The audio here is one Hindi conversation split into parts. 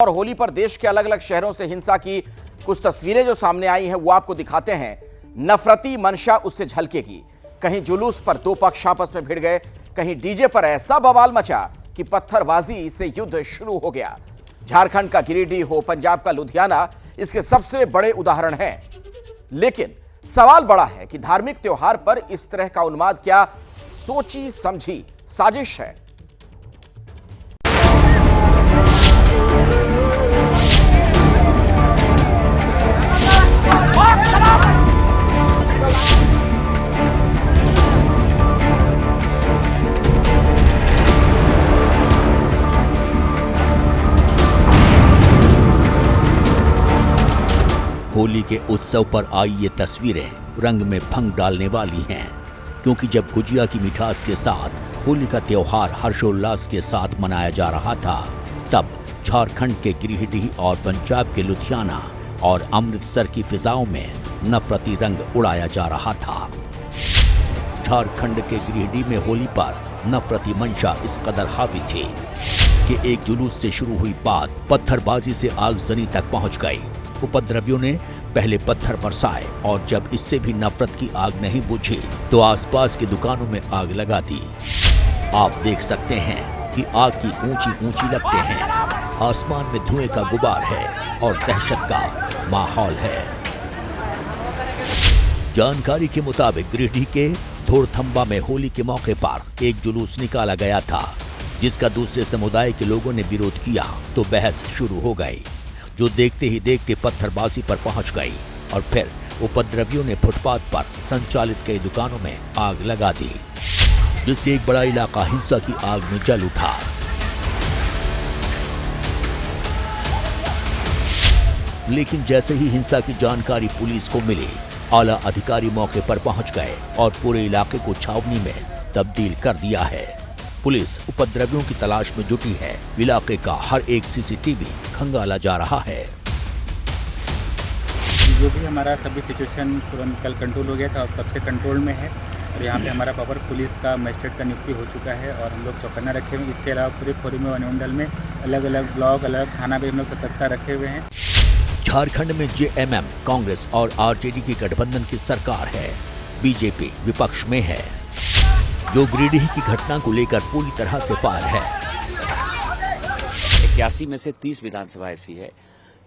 और होली पर देश के अलग अलग शहरों से हिंसा की कुछ तस्वीरें जो सामने आई हैं वो आपको दिखाते हैं। नफरती मंशा उससे झलकेगी। कहीं जुलूस पर दो पक्ष आपस में भिड़ गए, कहीं डीजे पर ऐसा बवाल मचा कि पत्थरबाजी से युद्ध शुरू हो गया। झारखंड का गिरिडीह हो, पंजाब का लुधियाना इसके सबसे बड़े उदाहरण हैं। लेकिन सवाल बड़ा है कि धार्मिक त्योहार पर इस तरह का उन्माद क्या सोची समझी साजिश है? होली के उत्सव पर आई ये तस्वीरें रंग में भंग डालने वाली हैं, क्योंकि जब गुजिया की मिठास के साथ होली का त्योहार हर्षोल्लास के साथ मनाया जा रहा था, तब झारखंड के गिरिडीह और पंजाब के लुधियाना और अमृतसर की फिजाओं में नफरती रंग उड़ाया जा रहा था। झारखंड के गिरिडीह में होली पर नफरती मंशा इस कदर हावी थी कि एक जुलूस से शुरू हुई बात पत्थरबाजी से आगजनी तक पहुंच गई। उपद्रवियों ने पहले पत्थर बरसाए और जब इससे भी नफरत की आग नहीं बुझी तो आसपास की दुकानों में आग लगा दी। आप देख सकते हैं कि आग की ऊंची ऊंची लपटें हैं, आसमान में धुएं का गुबार है और दहशत का माहौल है। जानकारी के मुताबिक गिरिडीह के धोरथंबा में होली के मौके पर एक जुलूस निकाला गया था, जिसका दूसरे समुदाय के लोगों ने विरोध किया तो बहस शुरू हो गई, जो देखते ही देखते पत्थरबाजी पर पहुंच गई और फिर उपद्रवियों ने फुटपाथ पर संचालित कई दुकानों में आग लगा दी, जिससे एक बड़ा इलाका हिंसा की आग में जल उठा। लेकिन जैसे ही हिंसा की जानकारी पुलिस को मिली, आला अधिकारी मौके पर पहुंच गए और पूरे इलाके को छावनी में तब्दील कर दिया है। पुलिस उपद्रवियों की तलाश में जुटी है। इलाके का हर एक सीसीटीवी खंगाला जा रहा है। जो भी हमारा सभी सिचुएशन तुरंत कल कंट्रोल हो गया था और तब से कंट्रोल में है और यहाँ पे हमारा प्रॉपर पुलिस का मजिस्ट्रेट का नियुक्ति हो चुका है और हम लोग चौकन्ना रखे हुए हैं। इसके अलावा पूरे खोरी में वनमंडल में अलग अलग ब्लॉक, अलग थाना भी हम लोग सतर्कता रखे हुए हैं। झारखंड में जेएमएम, कांग्रेस और आरजेडी की गठबंधन की सरकार है। बीजेपी विपक्ष में है, जो गिरिडीह की घटना को लेकर पूरी तरह से पार है। 81 में से 30 विधानसभा ऐसी है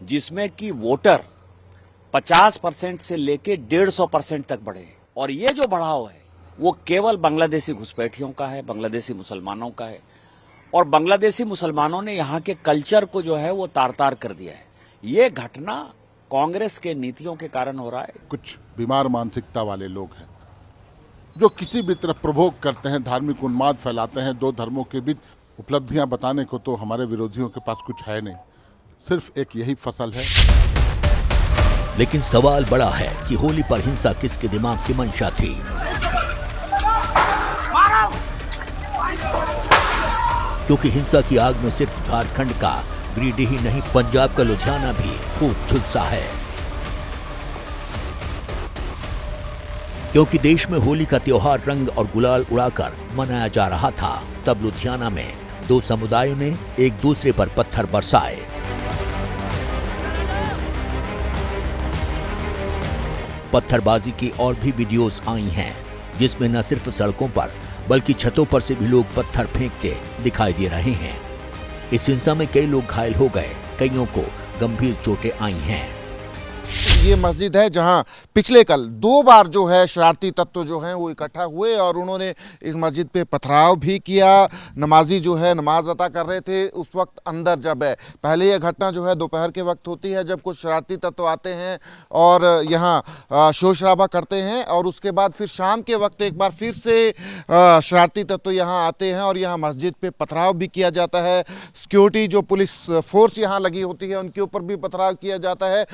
जिसमें कि वोटर 50% से लेके 150% तक बढ़े, और ये जो बढ़ाव है वो केवल बांग्लादेशी घुसपैठियों का है, बांग्लादेशी मुसलमानों का है, और बांग्लादेशी मुसलमानों ने यहाँ के कल्चर को जो है वो तार तार कर दिया है। ये घटना कांग्रेस के नीतियों के कारण हो रहा है। कुछ बीमार मानसिकता वाले लोग हैं जो किसी भी तरफ प्रभोग करते हैं, धार्मिक उन्माद फैलाते हैं। दो धर्मों के बीच उपलब्धियां बताने को तो हमारे विरोधियों के पास कुछ है नहीं, सिर्फ एक यही फसल है। लेकिन सवाल बड़ा है कि होली पर हिंसा किसके दिमाग की मंशा थी? क्योंकि हिंसा की आग में सिर्फ झारखंड का गिरिडीह ही नहीं, पंजाब का लुधियाना भी खूब झुलसा है। क्योंकि देश में होली का त्योहार रंग और गुलाल उड़ाकर मनाया जा रहा था, तब लुधियाना में दो समुदायों ने एक दूसरे पर पत्थर बरसाए। पत्थरबाजी की और भी वीडियोस आई हैं, जिसमें न सिर्फ सड़कों पर बल्कि छतों पर से भी लोग पत्थर फेंकते दिखाई दे रहे हैं। इस हिंसा में कई लोग घायल हो गए, कईयों को गंभीर चोटें आई हैं। ये मस्जिद है जहां पिछले कल 2 बार जो है शरारती तत्व जो हैं वो इकट्ठा हुए और उन्होंने इस मस्जिद पे पथराव भी किया। नमाजी जो है नमाज अता कर रहे थे उस वक्त अंदर जब है। पहले ये घटना जो है दोपहर के वक्त होती है, जब कुछ शरारती तत्व आते हैं और यहाँ शोर शराबा करते हैं, और उसके बाद फिर शाम के वक्त एक बार फिर से शरारती तत्व यहाँ आते हैं और यहाँ मस्जिद पे पथराव भी किया जाता है। सिक्योरिटी जो पुलिस फोर्स यहाँ लगी होती है उनके ऊपर भी पथराव किया जाता है।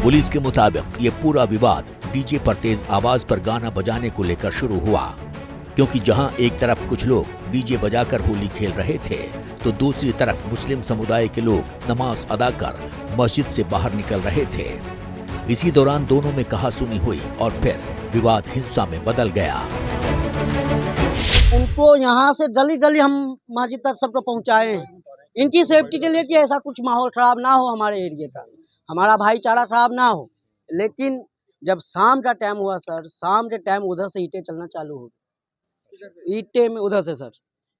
पुलिस के मुताबिक ये पूरा विवाद डीजे पर तेज आवाज पर गाना बजाने को लेकर शुरू हुआ, क्योंकि जहां एक तरफ कुछ लोग डीजे बजाकर होली खेल रहे थे तो दूसरी तरफ मुस्लिम समुदाय के लोग नमाज अदा कर मस्जिद से बाहर निकल रहे थे। इसी दौरान दोनों में कहासुनी हुई और फिर विवाद हिंसा में बदल गया। उनको यहाँ से गली गली हम मस्जिद तक सबको पहुँचाए इनकी सेफ्टी के लिए कि ऐसा कुछ माहौल खराब ना हो हमारे एरिया का, हमारा भाईचारा खराब ना हो। लेकिन जब शाम का टाइम हुआ सर, शाम के टाइम उधर से ईंटें चलना चालू हो गई, ईंटें में उधर से सर,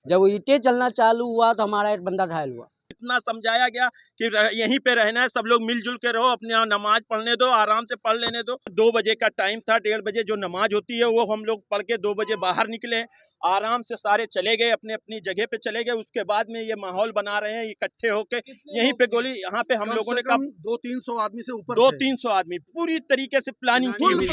जब ईंटें चलना चालू हुआ तो हमारा एक बंदा घायल हुआ। इतना समझाया गया कि यहीं पे रहना है, सब लोग मिलजुल के रहो, अपने यहाँ नमाज पढ़ने दो, आराम से पढ़ लेने दो। 2 बजे का टाइम था, 1:30 बजे जो नमाज होती है वो हम लोग पढ़ के 2 बजे बाहर निकले, आराम से सारे चले गए, अपने अपनी जगह पे चले गए। उसके बाद में ये माहौल बना रहे हैं इकट्ठे होके, यहीं पे गोली, यहाँ पे हम लोगों ने कहा 200-300 आदमी से ऊपर 200-300 आदमी पूरी तरीके से प्लानिंग की हुई।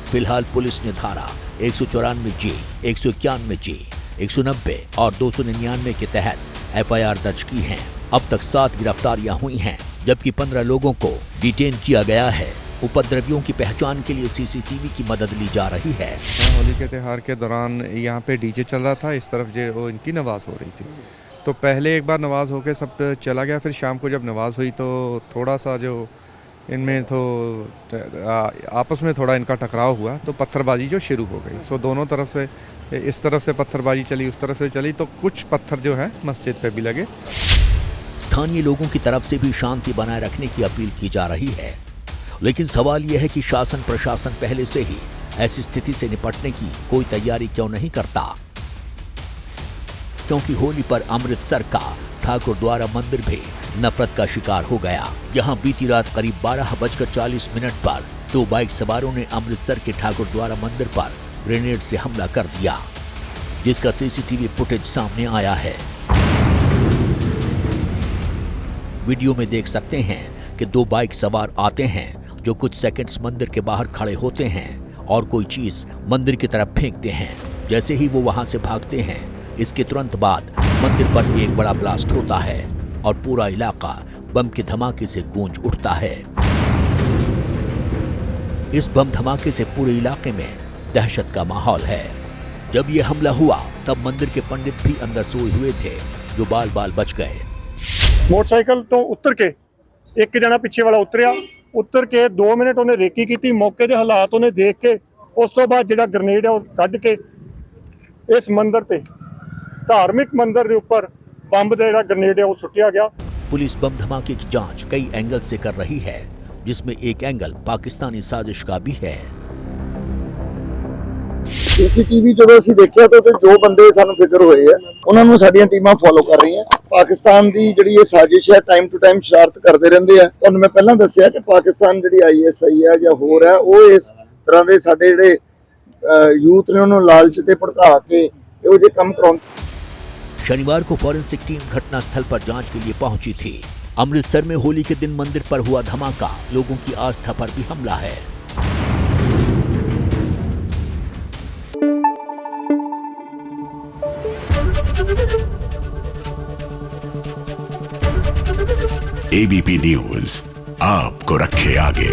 फिलहाल पुलिस ने धारा 194G, 191G, 190 और 299 के तहत FIR दर्ज की है। अब तक 7 गिरफ्तारियां हुई हैं, जबकि 15 लोगों को डिटेन किया गया है। उपद्रवियों की पहचान के लिए CCTV की मदद ली जा रही है। होली के त्यौहार के दौरान यहाँ पे डीजे चल रहा था, इस तरफ जो इनकी नमाज हो रही थी, तो पहले एक बार नमाज होके सब चला गया। फिर शाम को जब नमाज हुई तो थोड़ा सा जो इनमें तो आपस में थोड़ा इनका टकराव हुआ, तो पत्थरबाजी जो शुरू हो गई। सो दोनों तरफ से, इस तरफ से पत्थरबाजी चली, उस तरफ से चली, तो कुछ पत्थर जो है मस्जिद पे भी लगे। स्थानीय लोगों की तरफ से भी शांति बनाए रखने की अपील की जा रही है, लेकिन सवाल यह है कि शासन प्रशासन पहले से ही ऐसी स्थिति से निपटने की कोई तैयारी क्यों नहीं करता, क्योंकि होली पर अमृतसर का ठाकुर द्वारा मंदिर भी नफरत का शिकार हो गया। जहां बीती रात करीब 12:40 पर 2 बाइक सवारों ने अमृतसर के ठाकुर द्वारा मंदिर पर ग्रेनेड से हमला कर दिया, जिसका CCTV फुटेज सामने आया है। वीडियो में देख सकते हैं कि 2 बाइक सवार आते हैं, जो कुछ सेकंड्स मंदिर के बाहर खड़े होते हैं और कोई चीज मंदिर की तरफ फेंकते हैं। जैसे ही वो वहां से भागते हैं, इसके तुरंत बाद मंदिर पर एक बड़ा ब्लास्ट होता है और पूरा इलाका बम के धमाके से गूंज उठता है। इस बम धमाके से पूरे इलाके में दहशत का माहौल है। जब ये हमला हुआ तब मंदिर के पंडित भी अंदर सोए हुए थे, जो बाल बाल बच गए। मोटरसाइकिल तो उतर के एक जना पिछे वाला उतर के 2 मिनट उन्हें रेकी की, मौके के हालात उन्हें देख के उस तो बाद जो ग्रेनेड है वो कढ़ के इस मंदिर ते धार्मिक मंदिर के उपर बंब का ग्रेनेड है वो सुटिया गया। पुलिस बम धमाके की जांच कई एंगल से कर रही है, जिसमें एक एंगल पाकिस्तानी साजिश का भी है। CCTV ਜਦੋਂ ਅਸੀਂ ਦੇਖਿਆ ਤਾਂ ਜੋ ਬੰਦੇ ਸਾਨੂੰ ਫਿਕਰ ਹੋਏ ਆ ਉਹਨਾਂ ਨੂੰ ਸਾਡੀਆਂ ਟੀਮਾਂ ਫੋਲੋ ਕਰ ਰਹੀਆਂ। ਪਾਕਿਸਤਾਨ ਦੀ ਜਿਹੜੀ ਇਹ ਸਾਜ਼ਿਸ਼ ਹੈ ਟਾਈਮ ਟੂ ਟਾਈਮ ਸ਼ਰਾਰਤ ਕਰਦੇ ਰਹਿੰਦੇ ਆ। ਤੁਹਾਨੂੰ ਮੈਂ ਪਹਿਲਾਂ ਦੱਸਿਆ ਕਿ ਪਾਕਿਸਤਾਨ ਜਿਹੜੀ ISI ਹੈ ਜਾਂ ਹੋਰ ਹੈ ਉਹ ਇਸ ਤਰ੍ਹਾਂ ਦੇ ਸਾਡੇ ਜਿਹੜੇ ਯੂਥ ਨੇ ਉਹਨੂੰ ਲਾਲਚ ਤੇ ਭੜਕਾ ਕੇ ਇਹੋ ਜਿਹੇ ਕੰਮ ਕਰਾਉਂਦੇ। शनिवार को फॉरेंसिक टीम घटनास्थल पर जांच के लिए पहुंची थी। अमृतसर में होली के दिन मंदिर पर हुआ धमाका लोगों की आस्था पर भी हमला है। ABP न्यूज आपको रखे आगे।